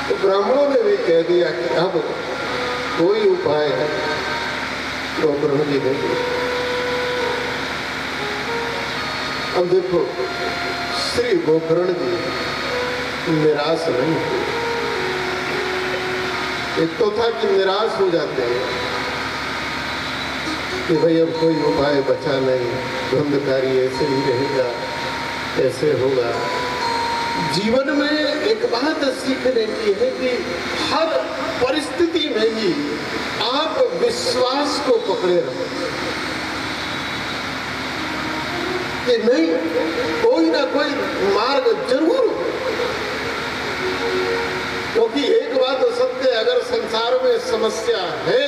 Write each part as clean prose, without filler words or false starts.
तो ब्राह्मणों ने भी कह दिया कि अब कोई उपाय गोकर्ण जी नहीं। अब देखो श्री गोकर्ण जी निराश नहीं हुए। एक तो था कि निराश हो जाते हैं कि भाई अब कोई उपाय बचा नहीं, धुंधकारी ऐसे ही रहेगा, ऐसे होगा। जीवन में एक बात सीखने की है कि हर परिस्थिति में ही आप विश्वास को पकड़े रहो कि नहीं, कोई ना कोई मार्ग जरूर हो। क्योंकि एक बात तो सत्य, अगर संसार में समस्या है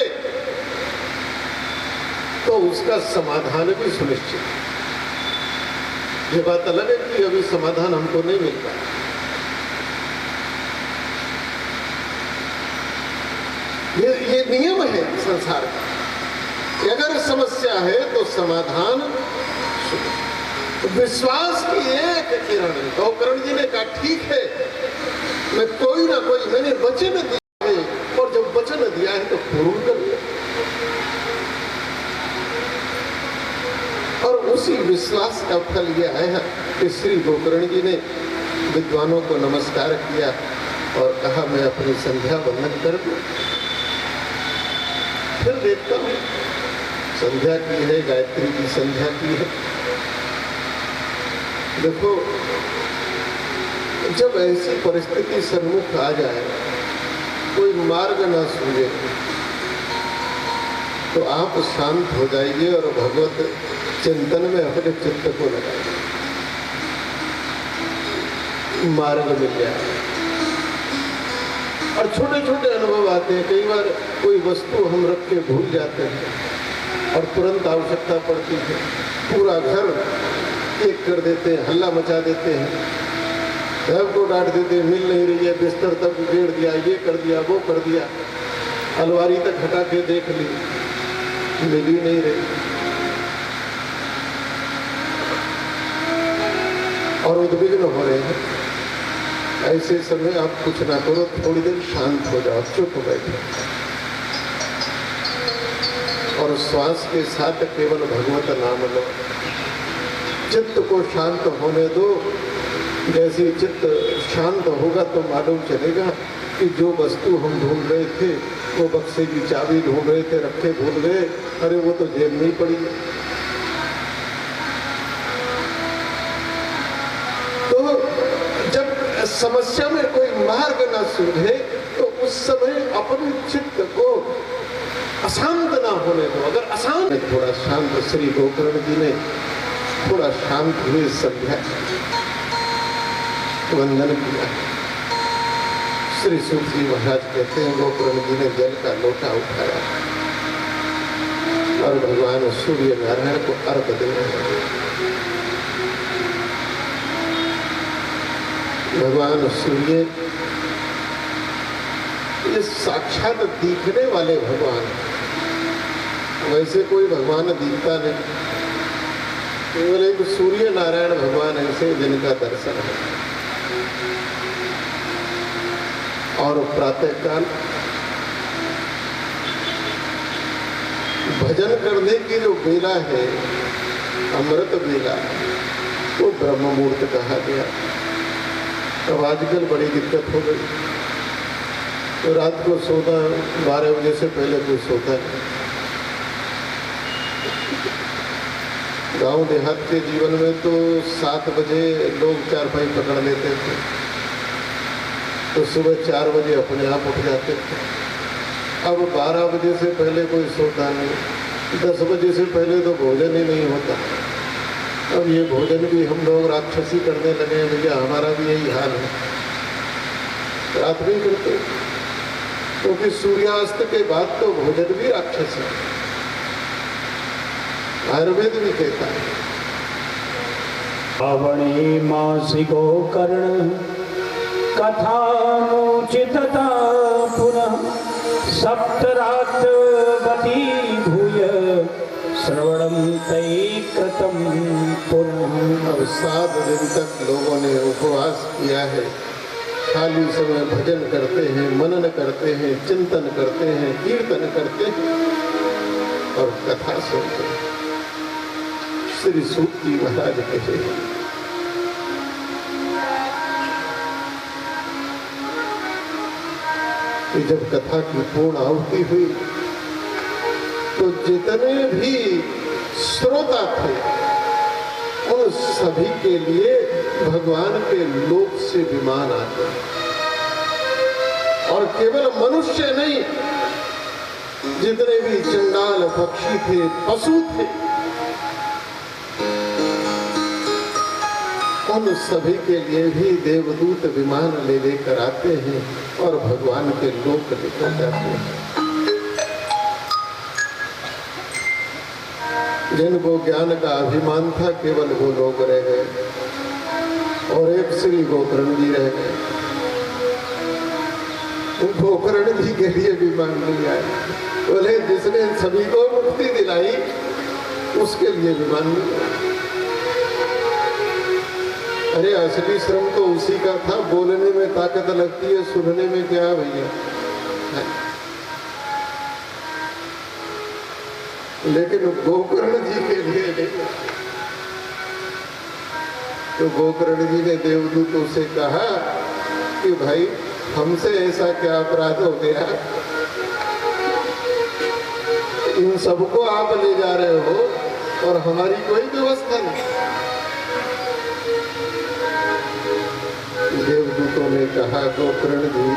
तो उसका समाधान भी सुनिश्चित है। ये बात अलग है कि अभी समाधान हमको नहीं मिलता। ये नियम है संसार का कि अगर समस्या है तो समाधान। विश्वास की एक किरण है। गोकर्ण जी ने कहा ठीक है, मैं कोई ना कोई, मैंने वचन दिया है और जब वचन दिया है तो पूर्ण कर लिया। और उसी विश्वास का फल यह है कि श्री गोकर्ण जी ने विद्वानों को नमस्कार किया और कहा मैं अपनी संध्या वंदन कर दूं। फिर देखता हूं, संध्या की है, गायत्री की संध्या की है। देखो, जब ऐसी परिस्थिति सन्मुख आ जाए, कोई मार्ग ना सूझे, तो आप शांत हो जाइए और भगवत चिंतन में अपने चित्त को लगाइए, मार्ग मिल जाए। और छोटे छोटे अनुभव आते हैं। कई बार कोई वस्तु हम रख के भूल जाते हैं और तुरंत आवश्यकता पड़ती है, पूरा घर एक कर देते हैं, हल्ला मचा देते हैं, सबको डांट देते हैं, मिल नहीं रही है, बिस्तर तक उधेड़ दिया, ये कर दिया, वो कर दिया, अलमारी तक हटा के देख ली, मिल ही नहीं रही और उद्विग्न हो रहे हैं। ऐसे समय आप कुछ ना करो, थोड़ी देर शांत हो जाओ, चुप बैठो और श्वास के साथ केवल भगवत नाम लो। चित्त को शांत होने दो। जैसे चित्त शांत होगा तो मालूम चलेगा कि जो वस्तु हम ढूंढ रहे थे, वो बक्से की चाबी ढूंढ रहे थे, रखे भूल गए, अरे वो तो जेब में ही पड़ी है। तो जब समस्या में कोई मार्ग ना सूझे तो उस समय अपने चित्त को अशांत ना होने दो। अगर अशांत, थोड़ा शांत, श्री गोकर्ण जी ने थोड़ा शांत हुए संध्या वंदन किया। श्री सूत जी महाराज कहते हैं गोकर्ण जी ने जल का लोटा उठाया और भगवान सूर्य नारायण को अर्घ देने लगे। भगवान सूर्य ये साक्षात दिखने वाले भगवान, वैसे कोई भगवान दिखता नहीं, केवल एक सूर्य नारायण भगवान ऐसे जिनका दर्शन है। और प्रातः काल भजन करने की जो बेला है, अमृत बेला, वो ब्रह्म मुहूर्त कहा गया। अब आजकल बड़ी दिक्कत हो गई, तो रात को सोना 12 बजे से पहले कोई सोता है। गांव देहात के जीवन में तो 7 बजे लोग चारपाई पकड़ लेते थे, तो सुबह 4 बजे अपने आप उठ जाते थे। अब 12 बजे से पहले कोई सोता नहीं, 10 बजे से पहले तो भोजन ही नहीं होता। अब ये भोजन भी हम लोग राक्षसी करने लगे हैं। भैया हमारा भी यही हाल है, रात नहीं करते, क्योंकि सूर्यास्त के बाद तो भोजन भी राक्षस है। आयुर्वेद भी कहता है श्रावणी मासी गोकर्ण कथानुचितता पुनः सप्तरात्रवती भूय श्रवणम तै कृतम पुनः। अब 7 दिन तक लोगों ने उपवास किया है, खाली समय भजन करते हैं, मनन करते हैं, चिंतन करते हैं, कीर्तन करते हैं और कथा सुनते हैं। श्री सूत जी महाराज कहे कि जब कथा की पूर्ण आहुति हुई तो जितने भी श्रोता थे उन सभी के लिए भगवान के लोक से विमान आते, और केवल मनुष्य नहीं, जितने भी चंडाल पक्षी थे, पशु थे, उन सभी के लिए भी देवदूत विमान ले लेकर आते हैं और भगवान के लोक लेकर जाते हैं। जिनको ज्ञान का अभिमान था केवल वो लोग रह गए, और एक श्री गोकर्ण जी रह गए। गोकर्ण जी के लिए विमान नहीं आया, बोले जिसने सभी को मुक्ति दिलाई उसके लिए विमान नहीं आया। अरे असली श्रम तो उसी का था, बोलने में ताकत लगती है, सुनने में क्या भैया। लेकिन गोकर्ण जी के लिए नहीं। तो गोकर्ण जी ने देवदूतों से कहा कि भाई हमसे ऐसा क्या अपराध हो गया, इन सबको आप ले जा रहे हो और हमारी कोई व्यवस्था नहीं। देवदूतों ने कहा गोकर्ण जी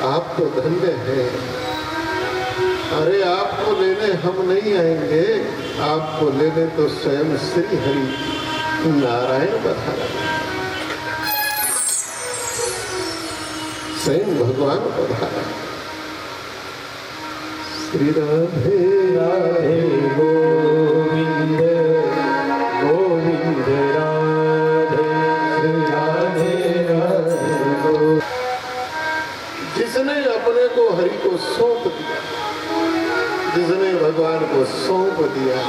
आप तो धन्य हैं, अरे आपको लेने हम नहीं आएंगे, आपको लेने तो स्वयं श्री हरि नारायण पधारा, स्वयं भगवान पधारा। श्री राधे राधे गोविंद गोविंद राधे, श्री राधे राधे गोविंद। जिसने अपने को हरि को सौंप दिया, जिसने भगवान को सौंप दिया,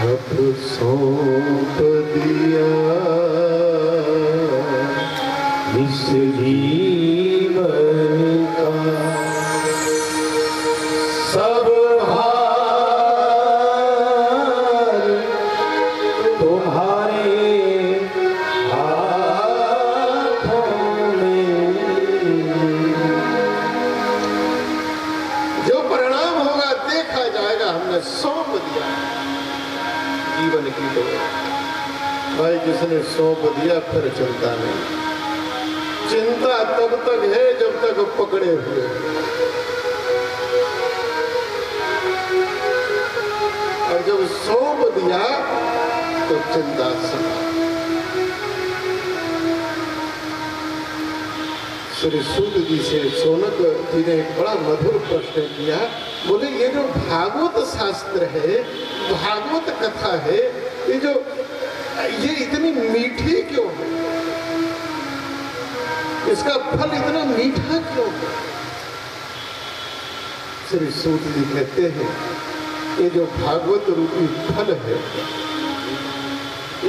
अब सौंप दिया इस जीवन का सब भार तुम्हारे सौंप दिया जीवन की डोर। भाई जिसने सौंप दिया फिर चिंता नहीं। चिंता तब तक है जब तक पकड़े हुए, और जब सौंप दिया तो चिंता समा। श्री सूत जी से सोनक जी ने एक बड़ा मधुर प्रश्न किया। बोले ये जो भागवत शास्त्र है, भागवत कथा है, ये इतनी मीठी क्यों है, इसका फल इतना मीठा क्यों है? श्री सूत जी कहते हैं ये जो भागवत रूपी फल है,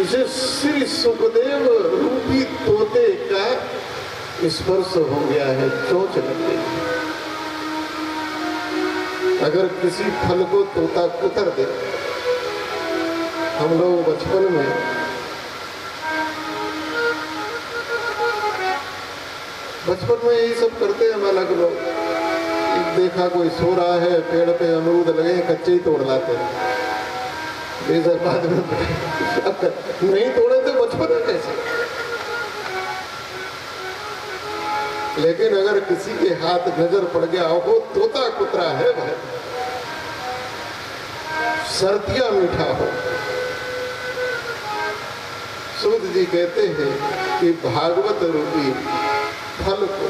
इसे श्री सुखदेव रूपी तोते का स्पर्श हो गया है, चोंच लग गई। अगर किसी फल को तोता कुतर दे, हम लोग बचपन में यही सब करते हैं। अलग लोग देखा कोई सो रहा है, पेड़ पे अमरूद लगे, कच्चे ही तोड़ लाते हैं। बाद में नहीं तोड़े थे बचपन में कैसे? लेकिन अगर किसी के हाथ नजर पड़ गया, वो तोता कुतरा है भाई, सर्दिया मीठा हो। सूत जी कहते हैं कि भागवत रूपी फल को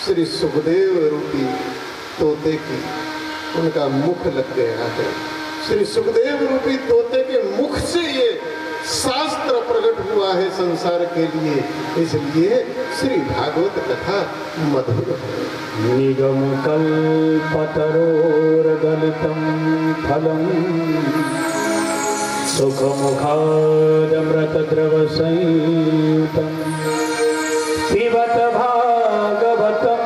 श्री सुखदेव रूपी तोते की उनका मुख लग गया है। श्री सुखदेव रूपी तोते के मुख से ये शास्त्र प्रकट हुआ है संसार के लिए, इसलिए श्री भागवत कथा मधुर है। निगम कल्पतरोर्गलितं फलम् सुखमुखादमृतद्रवसंयुतं पिबत भागवतं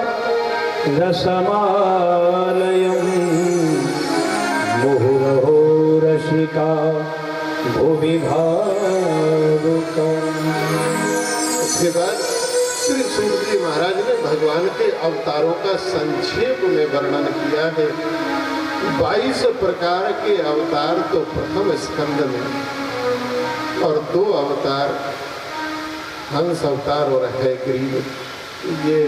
रसमालयं मुहुरहो रसिका भुवि भावुकम्। इसके बाद श्री सूत जी महाराज ने भगवान के अवतारों का संक्षेप में वर्णन किया है। 22 प्रकार के अवतार तो प्रथम स्कंद में, और 2 अवतार हंस अवतार और है ग्रीव, ये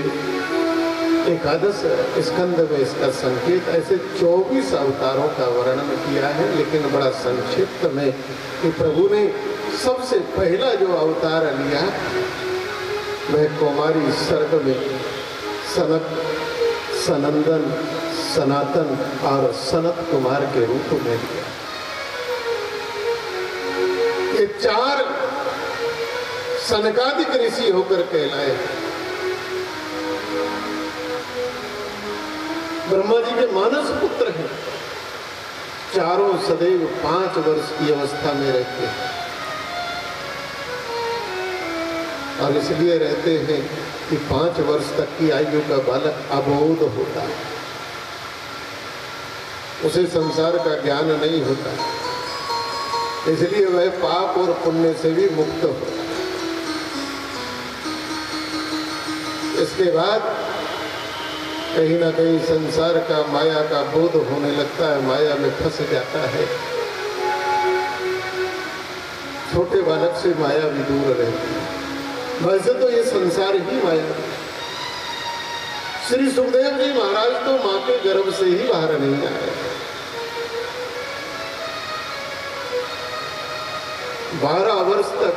एकादश स्कंद में इसका संकेत। ऐसे 24 अवतारों का वर्णन किया है, लेकिन बड़ा संक्षिप्त में कि प्रभु ने सबसे पहला जो अवतार लिया वह कौमारी सर्ग में सनक, सनंदन, सनातन और सनत कुमार के रूप में लिया। ये 4 सनकादिक ऋषि होकर कहलाए। ब्रह्मा जी के मानस पुत्र हैं। चारों सदैव 5 वर्ष की अवस्था में रहते हैं, और इसलिए रहते हैं कि 5 वर्ष तक की आयु का बालक अबोध होता है, उसे संसार का ज्ञान नहीं होता, इसलिए वह पाप और पुण्य से भी मुक्त होता है। इसके बाद कहीं ना कहीं संसार का, माया का बोध होने लगता है, माया में फंस जाता है। छोटे बालक से माया भी दूर रहती है। वैसे तो ये संसार ही माया है। श्री सुखदेव जी महाराज तो माँ के गर्भ से ही बाहर नहीं आए। 12 वर्ष तक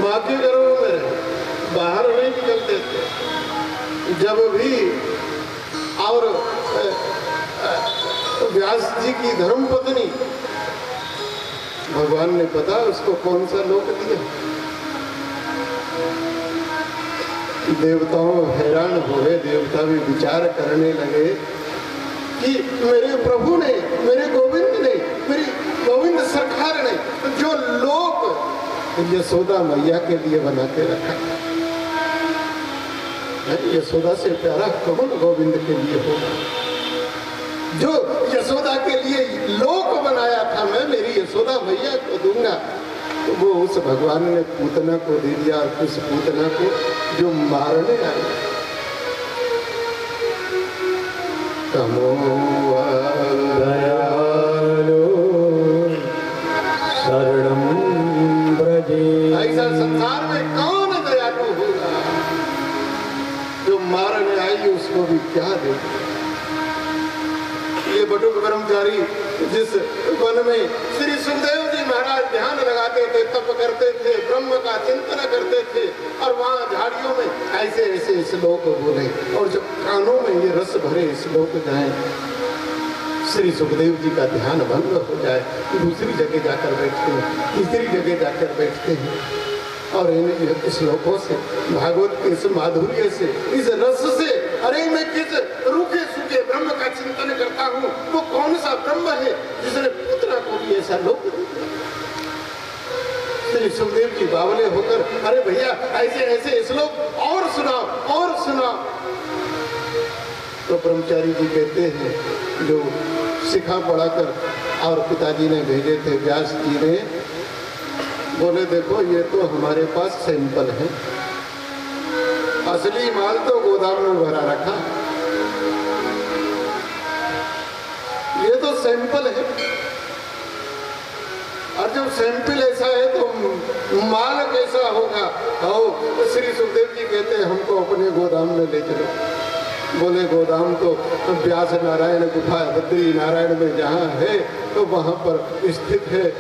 माँ के गर्भ में रहे, बाहर नहीं निकलते थे। जब भी और व्यास जी की धर्मपत्नी, भगवान ने पता उसको कौन सा लोक दिया। देवताओं हैरान हुए, देवता भी विचार करने लगे कि मेरे प्रभु ने, मेरे गोविंद ने, मेरी गोविंद सरकार ने जो लोक यशोदा मैया के लिए बना के रखा, यशोदा से प्यारा कौन गोविंद के लिए होगा। जो यशोदा के लिए लोक बनाया था, मैं मेरी यशोदा मैया को दूंगा, तो वो उस भगवान ने पूतना को दे दिया, और उस पूतना को जो मारने आए। तमोवा दयालु शरणं ब्रजे। ऐसा संसार में कौन दयालु होगा, जो मारने आई उसको भी क्या दे। ये बटुक ब्रह्मचारी जिस वन में श्री सुखदेव जी महाराज ध्यान लगाते थे, तप करते थे, ब्रह्म का चिंतन करते थे, और वहाँ झाड़ियों में ऐसे ऐसे श्लोक बोले, और जब कानों में ये रस भरे श्लोक जाए, श्री सुखदेव जी का ध्यान भंग हो जाए, दूसरी जगह जाकर बैठते हैं, तीसरी जगह जाकर बैठते हैं, और इन श्लोकों से, भागवत के इस माधुर्य से, इस रस से, अरे मैं किस रूखे सूखे ब्रह्म का चिंतन करता हूँ, वो कौन सा ब्रह्म है जिसने पुत्र को भी ऐसा लोक दिया। श्री सुखदेव जी बावले होकर, अरे भैया ऐसे ऐसे श्लोक और सुनाओ, और सुनाओ। तो ब्रह्मचारी जी कहते हैं, जो सिखा पढ़ाकर और पिताजी ने भेजे थे व्यास जी ने, बोले देखो ये तो हमारे पास सैंपल है, असली माल तो गोदाम में भरा रखा, ये तो सैंपल है, और जब सैंपल ऐसा है तो माल कैसा होगा। आओ, श्री सुखदेव जी कहते हैं हमको अपने गोदाम में ले चलो। बोले गोदाम तो व्यास नारायण गुफा बद्री नारायण में जहाँ है तो वहाँ पर स्थित है।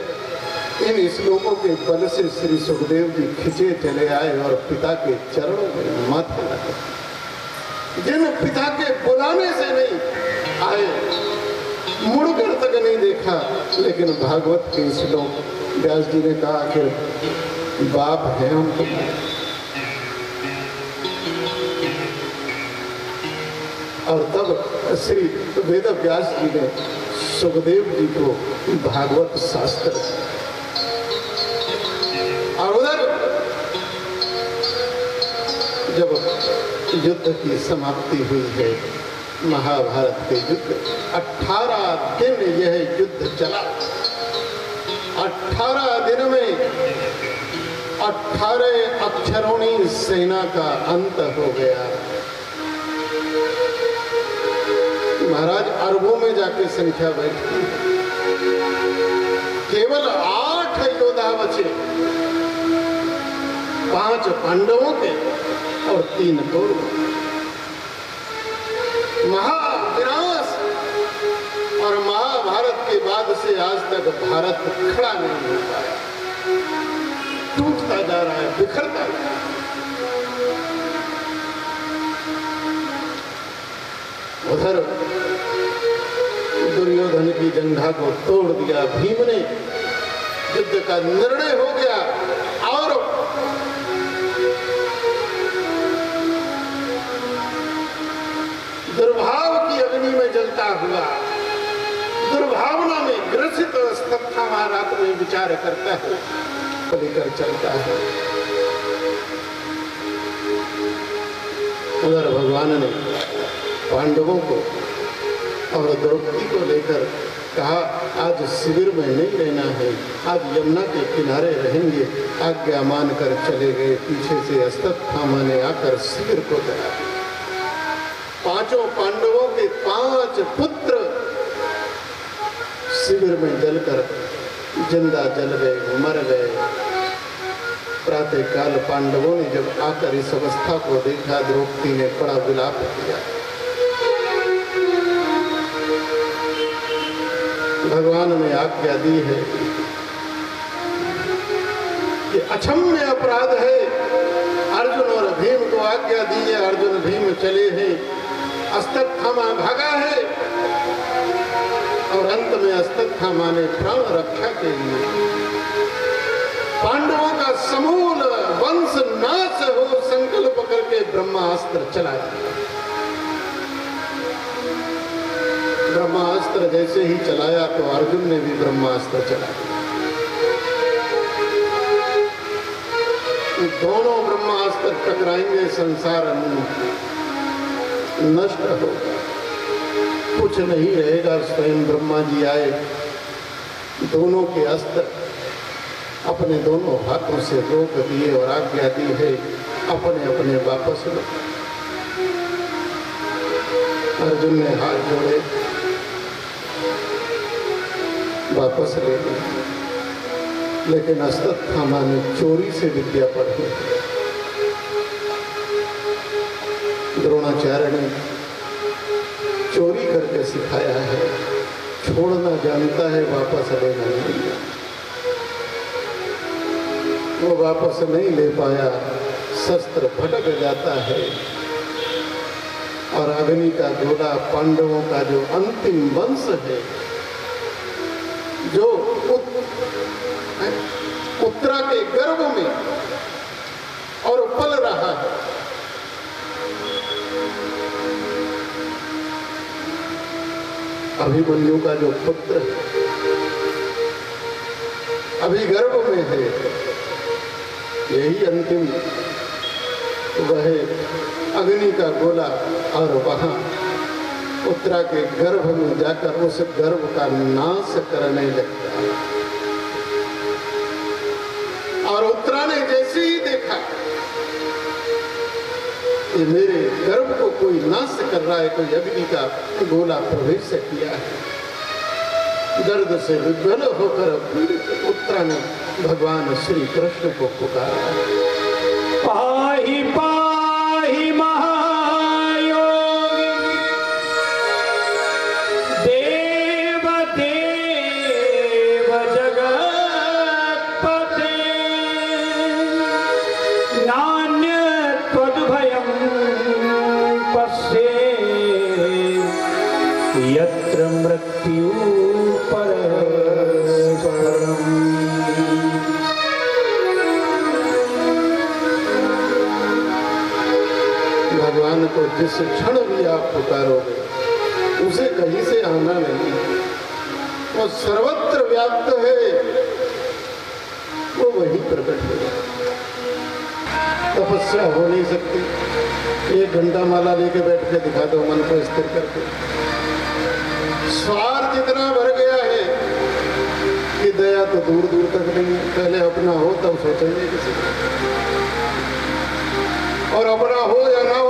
इन श्लोकों के बल से श्री सुखदेव जी खिंचे चले आए और पिता के चरणों में माथा रखा। जिन पिता के बुलाने से नहीं आए, मुड़कर तक नहीं देखा, लेकिन भागवत के श्लोक व्यास जी ने कहा कि बाप है हम तुम्हारे। और तब श्री वेद व्यास जी ने सुखदेव जी को भागवत शास्त्र युद्ध की समाप्ति हुई है। महाभारत के युद्ध 18 दिन यह युद्ध चला। 18 दिन में 18 अक्षरोणी सेना का अंत हो गया। महाराज अरबों में जाके संख्या बैठती है। केवल 8 योद्धा बचे, 5 पांडवों के और 3 कौरवों। महाविनाश। और महाभारत के बाद से आज तक भारत खड़ा नहीं हो पाया, टूटता जा रहा है, बिखरता जा रहा है। उधर दुर्योधन की जंघा को तोड़ दिया भीम ने, युद्ध का निर्णय हो गया। और दुर्भाव की अग्नि में जलता हुआ, दुर्भावना में ग्रसित अवस्था महारात में विचार करता है, लेकर चलता है। उधर भगवान ने पांडवों को और द्रौपदी को लेकर कहा, आज शिविर में नहीं रहना है, आज यमुना के किनारे रहेंगे। आज्ञा मानकर चले गए। पीछे से अश्वत्थामा ने आकर शिविर को जला। 5 पांडवों के 5 पुत्र शिविर में जलकर जिंदा जल गए, मर गए। प्रातः काल पांडवों ने जब आकर इस अवस्था को देखा, द्रौपदी ने बड़ा विलाप किया। भगवान ने आज्ञा दी है कि अक्षम्य अपराध है। अर्जुन और भीम को आज्ञा दी है। अर्जुन भीम चले हैं, अश्वत्थामा भागा है और अंत में अश्वत्थामा ने प्राण रक्षा के लिए पांडवों का समूल वंश नाश हो संकल्प करके ब्रह्मास्त्र चलाया। ब्रह्मास्त्र जैसे ही चलाया तो अर्जुन ने भी ब्रह्मास्त्र चलाया। दोनों ब्रह्मास्त्र टकराएंगे, संसार नष्ट होगा, कुछ नहीं रहेगा। स्वयं ब्रह्मा जी आए, दोनों के अस्त्र अपने दोनों हाथों से रोक दिए और आज्ञा दी है, अपने अपने वापस लो। अर्जुन ने हाथ जोड़े, वापस ले लिए। लेकिन अश्वत्थामा ने चोरी से विद्या पढ़ी। द्रोणाचार्य ने चोरी करके सिखाया है, छोड़ना जानता है, वापस लेना नहीं। वो वापस नहीं ले पाया, शस्त्र भटक जाता है और अग्नि का गोला पांडवों का जो अंतिम वंश है, जो उत्तरा के गर्भ में और पल रहा है, अभिमन्यु का जो पुत्र अभी गर्भ में है, यही अंतिम वह अग्नि का गोला और वहां उत्तरा के गर्भ में जाकर उस गर्भ का नाश करने लगता है। और उत्तरा ने जैसे ही देखा कि मेरे गर्भ को कोई नाश कर रहा है, कोई अग्नि का गोला प्रवेश किया है, दर्द से विभ्वल होकर उत्तरा ने भगवान श्री कृष्ण को पुकारा। पाहि पाहि महायोगी देव देव जगत्पते नान्यत्वद्भयं पश्ये यत्र मृत्यु भगवान को जिस क्षण भी आप पुकारोगे उसे कहीं से आना नहीं, वो सर्वत्र व्याप्त है, वो वही प्रकट हो। तपस्या हो नहीं सकती, एक घंटा माला लेके बैठ के दिखा दो मन को स्थिर करके। स्वार्थ इतना भर गया है कि दया तो दूर दूर तक नहीं है। पहले अपना हो तब सोचेंगे किसी को, और अपना हो या ना हो